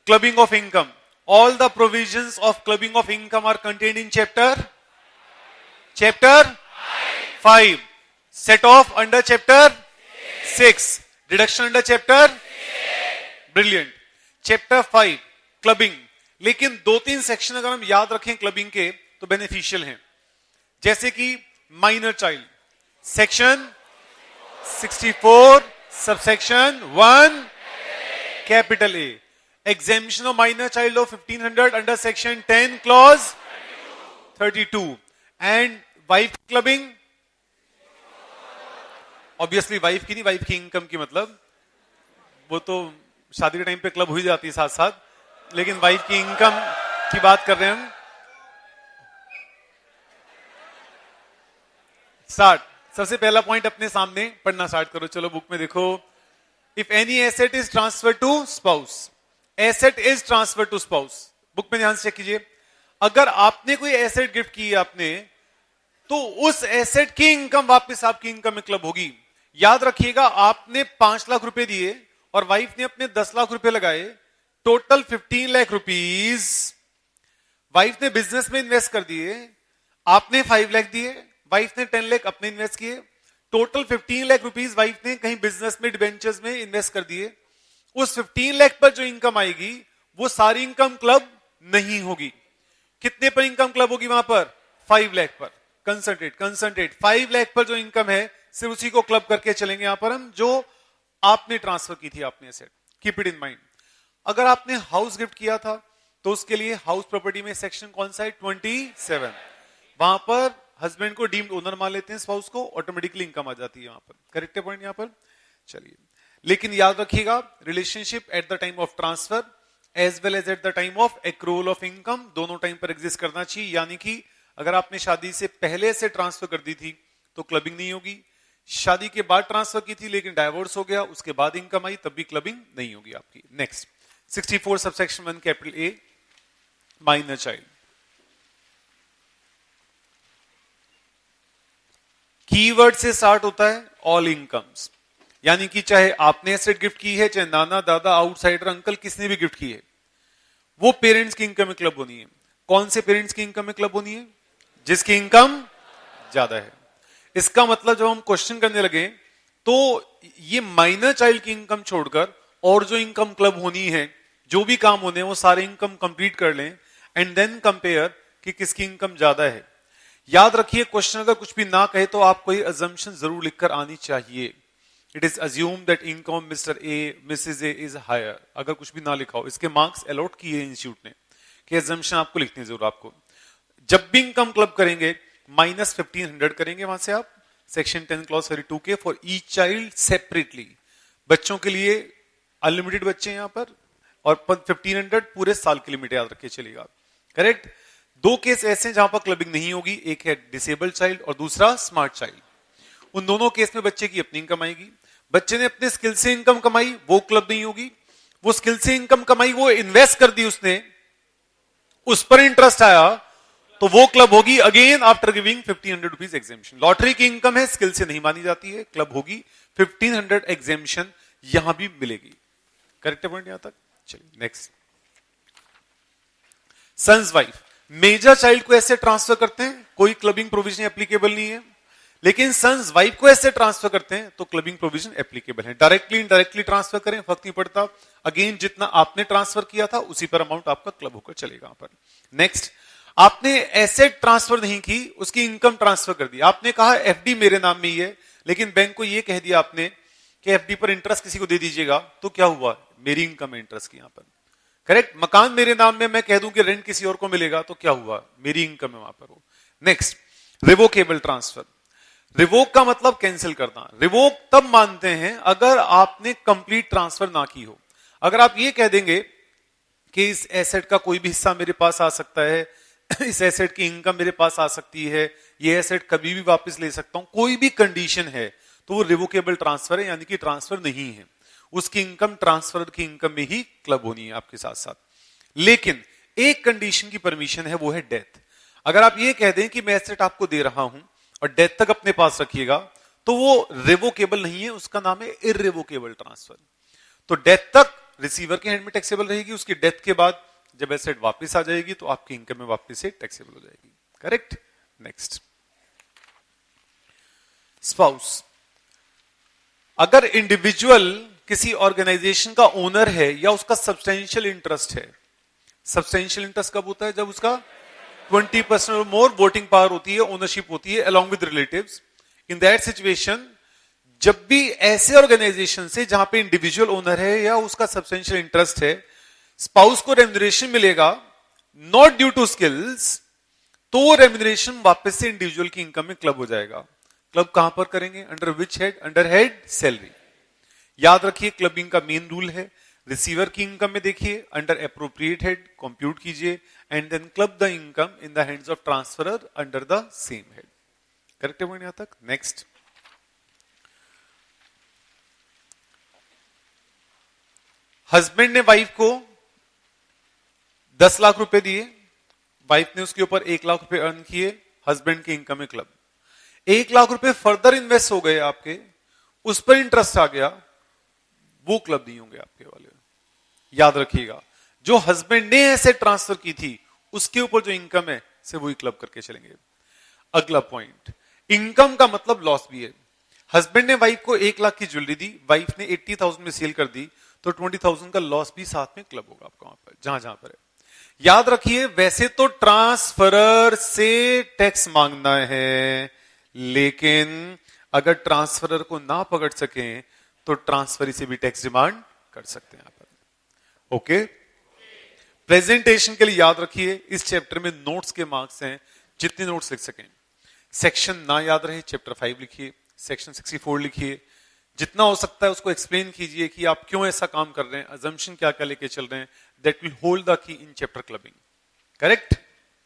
Clubbing of income. All the provisions of clubbing of income are contained in chapter 5. Set off under chapter 6. Deduction under chapter 8. Brilliant. Chapter 5 clubbing. लेकिन 2-3 section अगर हम याद रखें clubbing के तो beneficial हैं, जैसे कि minor child section 64 subsection 1 capital A, exemption of minor child of 1500 under section 10 clause 32 and wife clubbing, obviously wife की नहीं, वाइफ की इनकम की, मतलब वो तो शादी के टाइम पे क्लब हो ही जाती है साथ साथ, लेकिन वाइफ की इनकम की बात कर रहे हैं हम। स्टार्ट। सबसे पहला पॉइंट अपने सामने पढ़ना स्टार्ट करो, चलो बुक में देखो। If any asset is transfer to spouse, asset is transfer to spouse, book में ध्यान से चेक कीजिए। अगर आपने कोई एसेट गिफ्ट की है आपने, तो उस एसेट की इनकम वापस आपकी इनकम में क्लब होगी। याद रखिएगा, आपने 5 लाख रुपए दिए और वाइफ ने अपने 10 लाख रुपए लगाए, टोटल 15 लाख रुपीज वाइफ ने बिजनेस में इन्वेस्ट कर दिए, आपने 5 लाख दिए, वाइफ ने 10 लाख अपने इन्वेस्ट किए, टोटल 15 लाख रुपीज वाइफ ने कहीं बिजनेस में डिबेंचर्स में इन्वेस्ट कर दिए। उस 15 लाख पर जो इनकम आएगी वो सारी इनकम क्लब नहीं होगी। कितने पर इनकम क्लब होगी वहां पर? 5 लाख पर। कंसंट्रेट 5 लाख पर जो इनकम है सिर्फ उसी को क्लब करके चलेंगे यहां पर हम, जो आपने ट्रांसफर की थी आपने asset. Keep it in mind. अगर आपने हाउस गिफ्ट किया था तो उसके लिए हाउस प्रॉपर्टी में सेक्शन कौन सा है? 27। वहां पर हस्बैंड को डीम्ड ओनर मान लेते हैं, स्पाउस को, ऑटोमेटिकली इनकम आ जाती है वहां पर। करेक्ट पॉइंट यहां पर। चलिए, लेकिन याद रखिएगा, relationship at the time of transfer as well as at the time of accrual of income दोनों टाइम पर एग्जिस्ट करना चाहिए। यानी कि अगर आपने शादी से पहले से ट्रांसफर कर दी थी तो क्लबिंग नहीं होगी, शादी के बाद ट्रांसफर की थी लेकिन डाइवोर्स हो गया, उसके बाद इनकम आई, तब भी क्लबिंग नहीं होगी आपकी। Next, 64 subsection 1 capital A, minor child. Keyword से स्टार्ट होता है ऑल इनकम्स, यानी कि चाहे आपने एसेट गिफ्ट की है, चाहे नाना दादा आउटसाइडर अंकल किसने भी गिफ्ट की है, वो पेरेंट्स की इनकम में क्लब होनी है। कौन से पेरेंट्स की इनकम में क्लब होनी है? जिसकी इनकम ज्यादा है। इसका मतलब जब हम क्वेश्चन करने लगे तो ये माइनर चाइल्ड की इनकम छोड़कर और जो इनकम क्लब होनी है, जो भी काम होने हैं, वो सारे इनकम कंप्लीट कर लें एंड देन कंपेयर कि किसकी इनकम ज्यादा है। याद रखिए, क्वेश्चन अगर कुछ भी ना कहे तो आपको ये अजम्पशन जरूर लिखकर आनी चाहिए। It is assume that income Mr A Mrs A is higher. अगर कुछ भी ना लिखा हो, इसके मार्क्स अलॉट किए इंस्टीट्यूट ने कि अजम्पशन आपको लिखनी जरूर। आपको जब भी इनकम क्लब करेंगे -1500 करेंगे वहां से आप, सेक्शन 10 क्लॉज 32 के, फॉर ईच चाइल्ड सेपरेटली। बच्चों के लिए अनलिमिटेड बच्चे यहां पर, और 1500 पूरे साल की लिमिट याद रखिए चलेगा। करेक्ट। 2 केस ऐसे हैं जहां पर क्लबिंग नहीं होगी, एक है डिसेबल्ड चाइल्ड और दूसरा स्मार्ट चाइल्ड। उन दोनों केस में बच्चे की अपनी इनकम आएगी। बच्चे ने अपने स्किल से इनकम कमाई, वो क्लब नहीं होगी। वो स्किल से इनकम कमाई, वो इन्वेस्ट कर दी उसने, उस पर इंटरेस्ट आया, तो वो क्लब होगी again after giving 1500 rupees exemption. Lottery की इनकम है, स्किल से नहीं मानी जाती है, क्लब होगी। 1500 एग्जेम्पशन यहां भी मिलेगी। करेक्ट पॉइंट यहां तक। चलिए next, son's wife. Major child को ऐसे ट्रांसफर करते हैं, कोई क्लबिंग प्रोविजन एप्लीकेबल नहीं है, लेकिन सन्स वाइफ को ऐसे ट्रांसफर करते हैं तो क्लबिंग प्रोविजन एप्लीकेबल है। डायरेक्टली इनडायरेक्टली ट्रांसफर करें फर्क नहीं पड़ता, अगेन जितना आपने ट्रांसफर किया था उसी पर अमाउंट आपका क्लब होकर चलेगा यहां पर। नेक्स्ट, आपने एसेट ट्रांसफर नहीं की, उसकी इनकम ट्रांसफर कर दी। आपने कहा एफडी मेरे नाम में ही है, लेकिन बैंक को यह कह दिया आपने कि एफडी पर इंटरेस्ट किसी को दे दीजिएगा, तो क्या हुआ? मेरी इनकम है इंटरेस्ट की यहां पर। करेक्ट। मकान मेरे नाम में, मैं कह दूं कि रेंट किसी और को मिलेगा, तो क्या हुआ? मेरी इनकम है वहां पर वो। Next, revocable transfer. रिवोक का मतलब कैंसिल करना। रिवोक तब मानते हैं अगर आपने कंप्लीट ट्रांसफर ना की हो। अगर आप ये कह देंगे कि इस एसेट का कोई भी हिस्सा मेरे पास आ सकता है, इस एसेट की इनकम मेरे पास आ सकती है, ये एसेट कभी भी वापस ले सकता हूं, कोई भी कंडीशन है, तो वो रिवोकेबल ट्रांसफर है, यानी कि ट्रांसफर नहीं है। उसकी इनकम ट्रांसफर की इनकम में ही क्लब होनी है आपके साथ साथ। लेकिन एक कंडीशन की परमिशन है, वो है डेथ। अगर आप ये कह दें कि मैं एसेट आपको दे रहा हूं और डेथ तक अपने पास रखिएगा, तो वो रिवोकेबल नहीं है, उसका नाम है इररिवोकेबल ट्रांसफर। तो डेथ तक रिसीवर के हैंड में टैक्सेबल रहेगी, उसकी डेथ के बाद जब एसेट वापस आ जाएगी तो आपकी इनकम में वापस से टैक्सेबल हो जाएगी। करेक्ट। Next, spouse. अगर इंडिविजुअल किसी ऑर्गेनाइजेशन का ओनर है या उसका सब्सटेंशियल इंटरेस्ट है, सब्सटेंशियल इंटरेस्ट कब होता है? जब उसका 20% और मोर वोटिंग पावर होती है, ओनरशिप होती है along with relatives. In that situation, जब भी ऐसे ऑर्गेनाइजेशन से जहां पे इंडिविजुअल ओनर है या उसका सब्सटेंशियल इंटरेस्ट है, स्पाउस को रेम्यूनरेशन मिलेगा नॉट ड्यू टू स्किल्स, तो रेम्यूनरेशन वापस से इंडिविजुअल की इनकम में क्लब हो जाएगा। क्लब कहां पर करेंगे? Under which head? Under head salary. याद रखिए क्लबिंग का मेन रूल है, रिसीवर की इनकम में देखिए अंडर एप्रोप्रिएट हेड कंप्यूट कीजिए and then club the income in the hands of transferor under the same head. Correct है यहां तक? नेक्स्ट, हस्बैंड ने वाइफ को 10 लाख रुपए दिए, वाइफ ने उसके ऊपर 1 लाख रुपए अर्न किए, हस्बैंड की इनकम में क्लब। 1 लाख रुपए फर्दर इन्वेस्ट हो गए आपके, उस पर इंटरेस्ट आ गया, वो क्लब नहीं होंगे आपके वाले। याद रखिएगा, जो हस्बैंड ने ऐसे ट्रांसफर की थी उसके ऊपर जो इनकम है से वही क्लब करके चलेंगे। अगला पॉइंट, इनकम का मतलब लॉस भी है। हस्बैंड ने वाइफ को 1 लाख की ज्वेलरी दी, वाइफ ने 80,000 में सेल कर दी, तो 20,000 का लॉस भी साथ में क्लब होगा आपका वहां पर, जहां जहां पर है। याद रखिए, वैसे तो ट्रांसफरर से टैक्स मांगना है, लेकिन अगर ट्रांसफरर को ना पकड़ सके तो ट्रांसफरी से भी टैक्स डिमांड कर सकते हैं यहां पर। ओके, प्रेजेंटेशन के लिए याद रखिए, इस चैप्टर में नोट्स के मार्क्स हैं, जितने नोट्स लिख सकें। सेक्शन ना याद रहे, चैप्टर 5 लिखिए, सेक्शन 64 लिखिए, जितना हो सकता है उसको एक्सप्लेन कीजिए कि आप क्यों ऐसा काम कर रहे हैं, अजम्पशन क्या क्या लेके चल रहे हैं, that will hold the key in chapter clubbing. Correct.